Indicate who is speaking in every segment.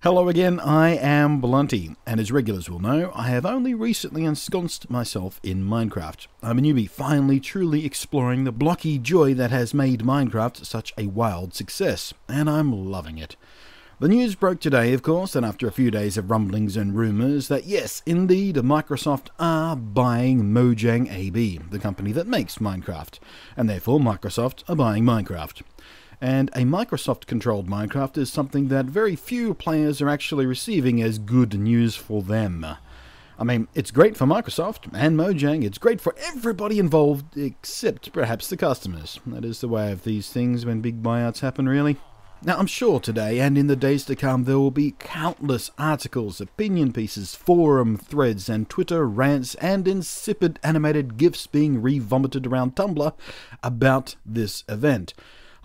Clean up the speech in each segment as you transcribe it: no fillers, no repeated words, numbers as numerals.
Speaker 1: Hello again, I am Blunty, and as regulars will know, I have only recently ensconced myself in Minecraft. I'm a newbie, finally truly exploring the blocky joy that has made Minecraft such a wild success, and I'm loving it. The news broke today, of course, and after a few days of rumblings and rumours, that yes, indeed, Microsoft are buying Mojang AB, the company that makes Minecraft, and therefore Microsoft are buying Minecraft. And a Microsoft-controlled Minecraft is something that very few players are actually receiving as good news for them. I mean, it's great for Microsoft and Mojang, it's great for everybody involved, except perhaps the customers. That is the way of these things when big buyouts happen, really. Now, I'm sure today and in the days to come there will be countless articles, opinion pieces, forum threads and Twitter rants and insipid animated GIFs being re-vomited around Tumblr about this event.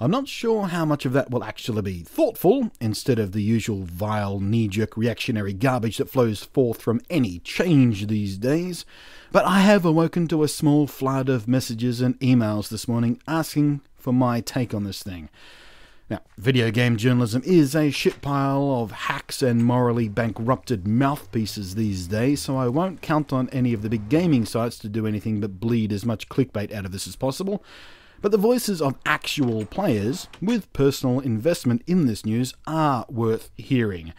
Speaker 1: I'm not sure how much of that will actually be thoughtful, instead of the usual vile, knee-jerk reactionary garbage that flows forth from any change these days, but I have awoken to a small flood of messages and emails this morning asking for my take on this thing. Now, video game journalism is a shit pile of hacks and morally bankrupted mouthpieces these days, so I won't count on any of the big gaming sites to do anything but bleed as much clickbait out of this as possible. But the voices of actual players with personal investment in this news are worth hearing,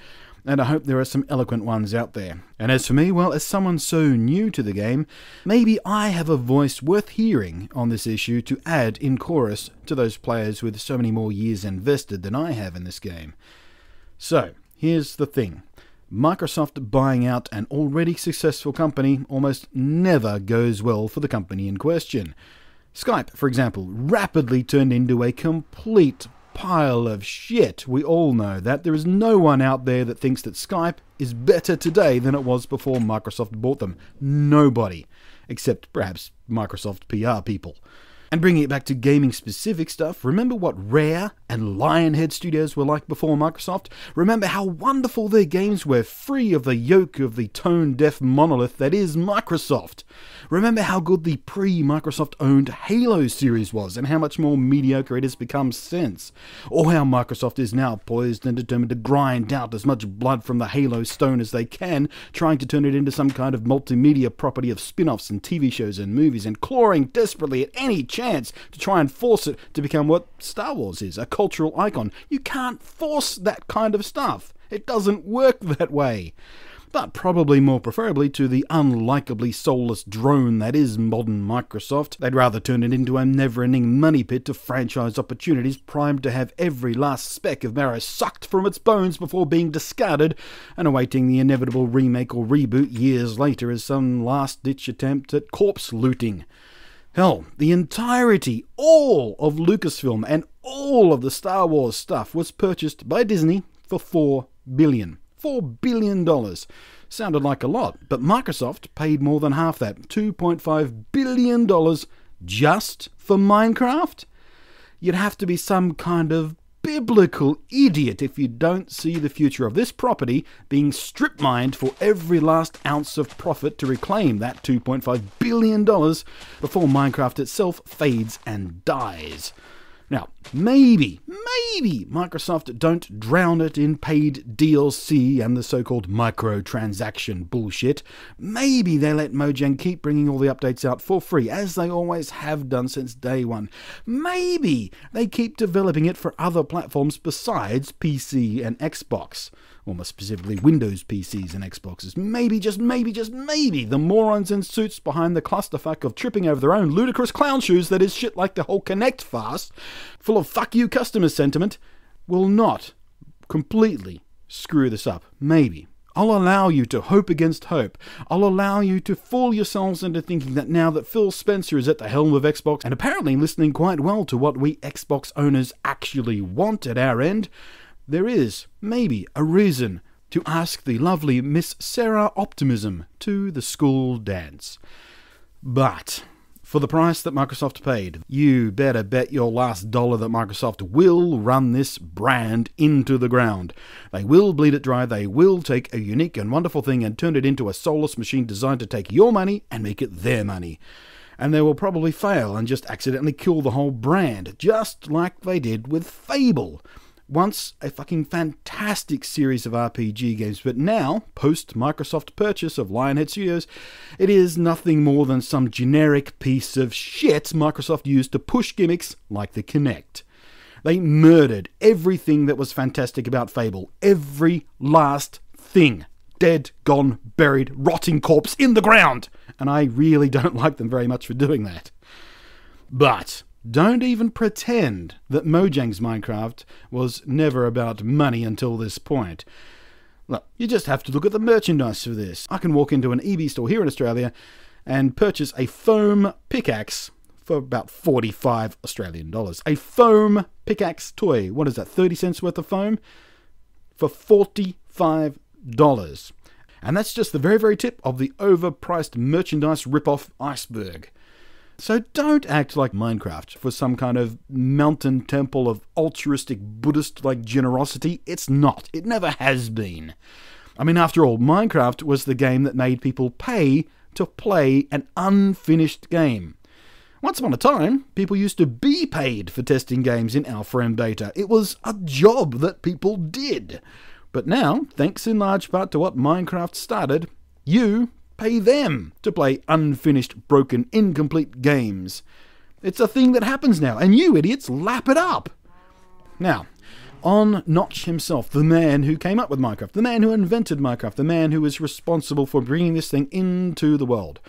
Speaker 1: and I hope there are some eloquent ones out there. And as for me, well, as someone so new to the game, maybe I have a voice worth hearing on this issue to add in chorus to those players with so many more years invested than I have in this game. So, here's the thing. Microsoft buying out an already successful company almost never goes well for the company in question. Skype, for example, rapidly turned into a complete pile of shit. We all know that. There is no one out there that thinks that Skype is better today than it was before Microsoft bought them. Nobody. Except perhaps Microsoft PR people. And bringing it back to gaming-specific stuff, remember what Rare and Lionhead Studios were like before Microsoft? Remember how wonderful their games were, free of the yoke of the tone-deaf monolith that is Microsoft? Remember how good the pre-Microsoft-owned Halo series was, and how much more mediocre it has become since? Or how Microsoft is now poised and determined to grind out as much blood from the Halo stone as they can, trying to turn it into some kind of multimedia property of spin-offs and TV shows and movies, and clawing desperately at any chance to try and force it to become what Star Wars is, a cultural icon. You can't force that kind of stuff. It doesn't work that way. But probably more preferably to the unlikably soulless drone that is modern Microsoft, they'd rather turn it into a never-ending money pit of franchise opportunities primed to have every last speck of marrow sucked from its bones before being discarded and awaiting the inevitable remake or reboot years later as some last-ditch attempt at corpse looting. Hell, the entirety, all of Lucasfilm and all of the Star Wars stuff was purchased by Disney for $4 billion. $4 billion. Sounded like a lot, but Microsoft paid more than half that, $2.5 billion just for Minecraft? You'd have to be some kind of biblical idiot if you don't see the future of this property being strip-mined for every last ounce of profit to reclaim that $2.5 billion before Minecraft itself fades and dies. Now, maybe Microsoft don't drown it in paid DLC and the so-called microtransaction bullshit. Maybe they let Mojang keep bringing all the updates out for free, as they always have done since day one. Maybe they keep developing it for other platforms besides PC and Xbox. Or more specifically, Windows PCs and Xboxes. Maybe, just maybe, the morons in suits behind the clusterfuck of tripping over their own ludicrous clown shoes that is shit like the whole Connect fast, full of fuck you customer sentiment, will not completely screw this up. Maybe. I'll allow you to hope against hope. I'll allow you to fool yourselves into thinking that now that Phil Spencer is at the helm of Xbox, and apparently listening quite well to what we Xbox owners actually want at our end, there is, maybe, a reason to ask the lovely Miss Sarah Optimism to the school dance. But for the price that Microsoft paid, you better bet your last dollar that Microsoft will run this brand into the ground. They will bleed it dry, they will take a unique and wonderful thing and turn it into a soulless machine designed to take your money and make it their money. And they will probably fail and just accidentally kill the whole brand, just like they did with Fable. Once a fucking fantastic series of RPG games, but now, post Microsoft purchase of Lionhead Studios, it is nothing more than some generic piece of shit Microsoft used to push gimmicks like the Kinect. They murdered everything that was fantastic about Fable. Every last thing. Dead, gone, buried, rotting corpse in the ground. And I really don't like them very much for doing that. But don't even pretend that Mojang's Minecraft was never about money until this point. Look, you just have to look at the merchandise for this. I can walk into an EB store here in Australia and purchase a foam pickaxe for about 45 Australian dollars. A foam pickaxe toy. What is that, 30 cents worth of foam? For $45. And that's just the very, very tip of the overpriced merchandise rip-off iceberg. So don't act like Minecraft for some kind of mountain temple of altruistic Buddhist-like generosity. It's not. It never has been. I mean, after all, Minecraft was the game that made people pay to play an unfinished game. Once upon a time, people used to be paid for testing games in alpha and beta. It was a job that people did. But now, thanks in large part to what Minecraft started, you pay them to play unfinished, broken, incomplete games. It's a thing that happens now, and you idiots lap it up. Now, on Notch himself, the man who came up with Minecraft, the man who invented Minecraft, the man who is responsible for bringing this thing into the world.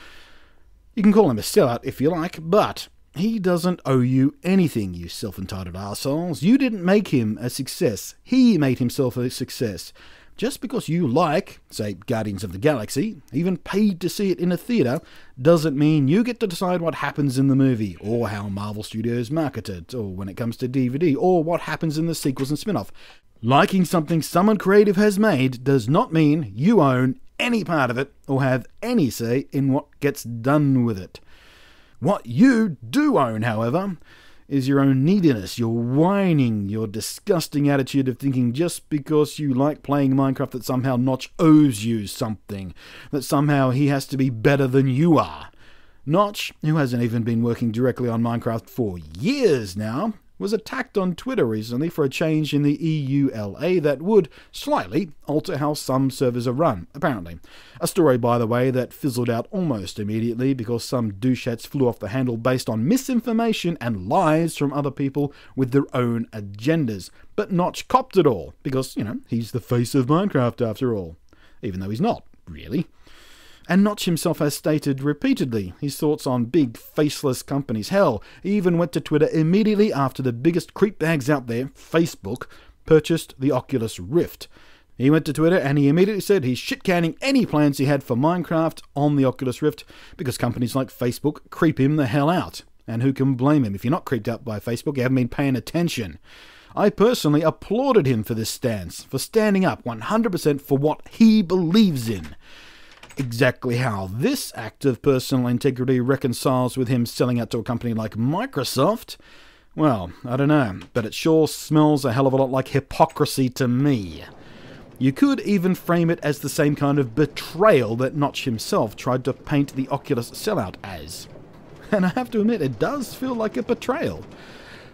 Speaker 1: You can call him a sellout if you like, but he doesn't owe you anything, you self-entitled arseholes. You didn't make him a success. He made himself a success. Just because you like, say, Guardians of the Galaxy, even paid to see it in a theatre, doesn't mean you get to decide what happens in the movie, or how Marvel Studios market it, or when it comes to DVD, or what happens in the sequels and spin-off. Liking something someone creative has made does not mean you own any part of it, or have any say in what gets done with it. What you do own, however, is your own neediness, your whining, your disgusting attitude of thinking just because you like playing Minecraft that somehow Notch owes you something, that somehow he has to be better than you are. Notch, who hasn't even been working directly on Minecraft for years now, was attacked on Twitter recently for a change in the EULA that would slightly alter how some servers are run, apparently. A story, by the way, that fizzled out almost immediately because some douchettes flew off the handle based on misinformation and lies from other people with their own agendas. But Notch copped it all, because, he's the face of Minecraft after all. Even though he's not, really. And Notch himself has stated repeatedly his thoughts on big, faceless companies. Hell, he even went to Twitter immediately after the biggest creepbags out there, Facebook, purchased the Oculus Rift. He went to Twitter and he immediately said he's shit-canning any plans he had for Minecraft on the Oculus Rift because companies like Facebook creep him the hell out. And who can blame him? If you're not creeped out by Facebook, you haven't been paying attention. I personally applauded him for this stance, for standing up 100% for what he believes in. Exactly how this act of personal integrity reconciles with him selling out to a company like Microsoft, well, I don't know, but it sure smells a hell of a lot like hypocrisy to me. You could even frame it as the same kind of betrayal that Notch himself tried to paint the Oculus sellout as. And I have to admit, it does feel like a betrayal.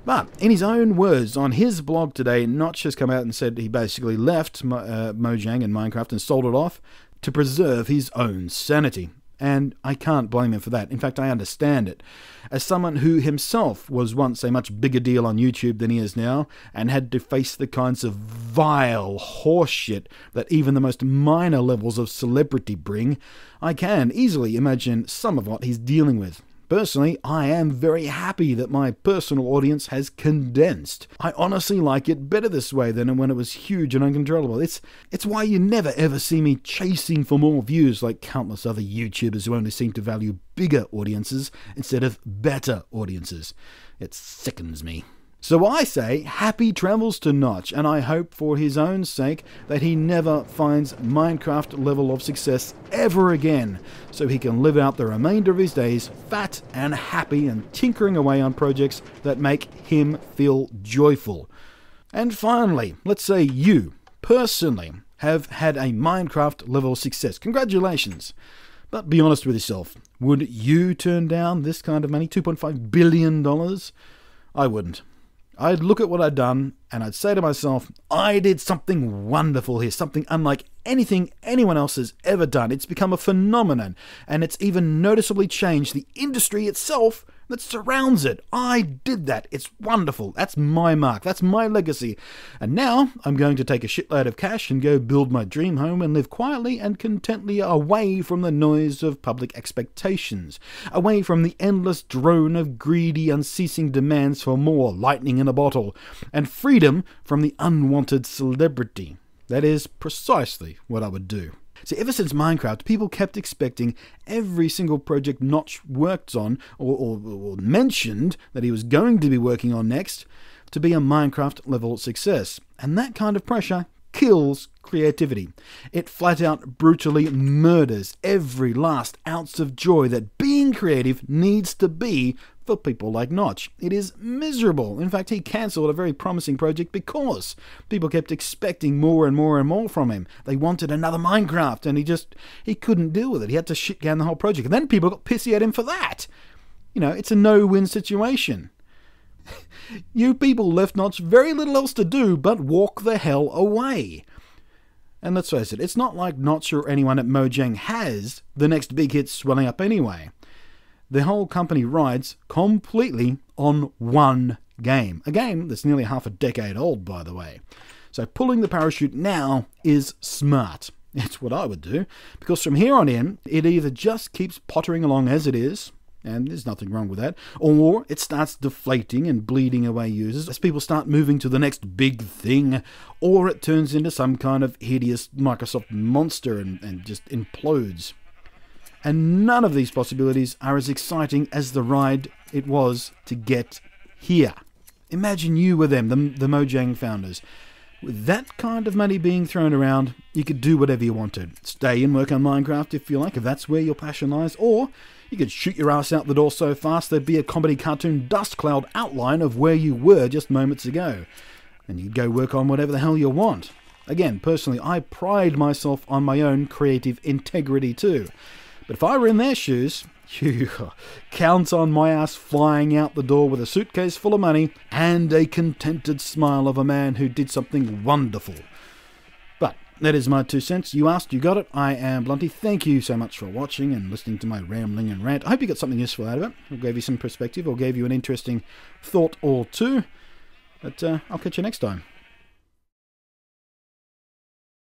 Speaker 1: But, in his own words, on his blog today, Notch has come out and said he basically left Mojang and Minecraft and sold it off to preserve his own sanity. And I can't blame him for that. In fact, I understand it. As someone who himself was once a much bigger deal on YouTube than he is now, and had to face the kinds of vile horseshit that even the most minor levels of celebrity bring, I can easily imagine some of what he's dealing with. Personally, I am very happy that my personal audience has condensed. I honestly like it better this way than when it was huge and uncontrollable. It's why you never ever see me chasing for more views like countless other YouTubers who only seem to value bigger audiences instead of better audiences. It sickens me. So I say, happy travels to Notch, and I hope for his own sake that he never finds Minecraft level of success ever again, so he can live out the remainder of his days fat and happy and tinkering away on projects that make him feel joyful. And finally, let's say you, personally, have had a Minecraft level of success. Congratulations! But be honest with yourself, would you turn down this kind of money, $2.5 billion? I wouldn't. I'd look at what I'd done and I'd say to myself, I did something wonderful here, something unlike anything anyone else has ever done. It's become a phenomenon, and it's even noticeably changed the industry itself that surrounds it. I did that. It's wonderful. That's my mark. That's my legacy. And now I'm going to take a shitload of cash and go build my dream home and live quietly and contently away from the noise of public expectations, away from the endless drone of greedy, unceasing demands for more lightning in a bottle, and freedom from the unwanted celebrity. That is precisely what I would do. See, ever since Minecraft, people kept expecting every single project Notch worked on or mentioned that he was going to be working on next to be a Minecraft-level success. And that kind of pressure kills creativity. It flat out brutally murders every last ounce of joy that being creative needs to be for people like Notch. It is miserable. In fact, he cancelled a very promising project because people kept expecting more and more and more from him. They wanted another Minecraft, and he couldn't deal with it. He had to shit down the whole project. And then people got pissy at him for that. You know, it's a no-win situation. You people left Notch very little else to do but walk the hell away. And let's face it, it's not like Notch or anyone at Mojang has the next big hit swelling up anyway. The whole company rides completely on one game. A game that's nearly half a decade old, by the way. So pulling the parachute now is smart. It's what I would do. Because from here on in, it either just keeps pottering along as it is, and there's nothing wrong with that, or it starts deflating and bleeding away users as people start moving to the next big thing, or it turns into some kind of hideous Microsoft monster and just implodes. And none of these possibilities are as exciting as the ride it was to get here. Imagine you were them, the Mojang founders. With that kind of money being thrown around, you could do whatever you wanted. Stay and work on Minecraft if you like, if that's where your passion lies, or you could shoot your ass out the door so fast there'd be a comedy cartoon dust cloud outline of where you were just moments ago. And you'd go work on whatever the hell you want. Again, personally, I pride myself on my own creative integrity too. But if I were in their shoes, count on my ass flying out the door with a suitcase full of money and a contented smile of a man who did something wonderful. But that is my 2 cents. You asked, you got it. I am Blunty. Thank you so much for watching and listening to my rambling and rant. I hope you got something useful out of it. It gave you some perspective or gave you an interesting thought or two. But I'll catch you next time.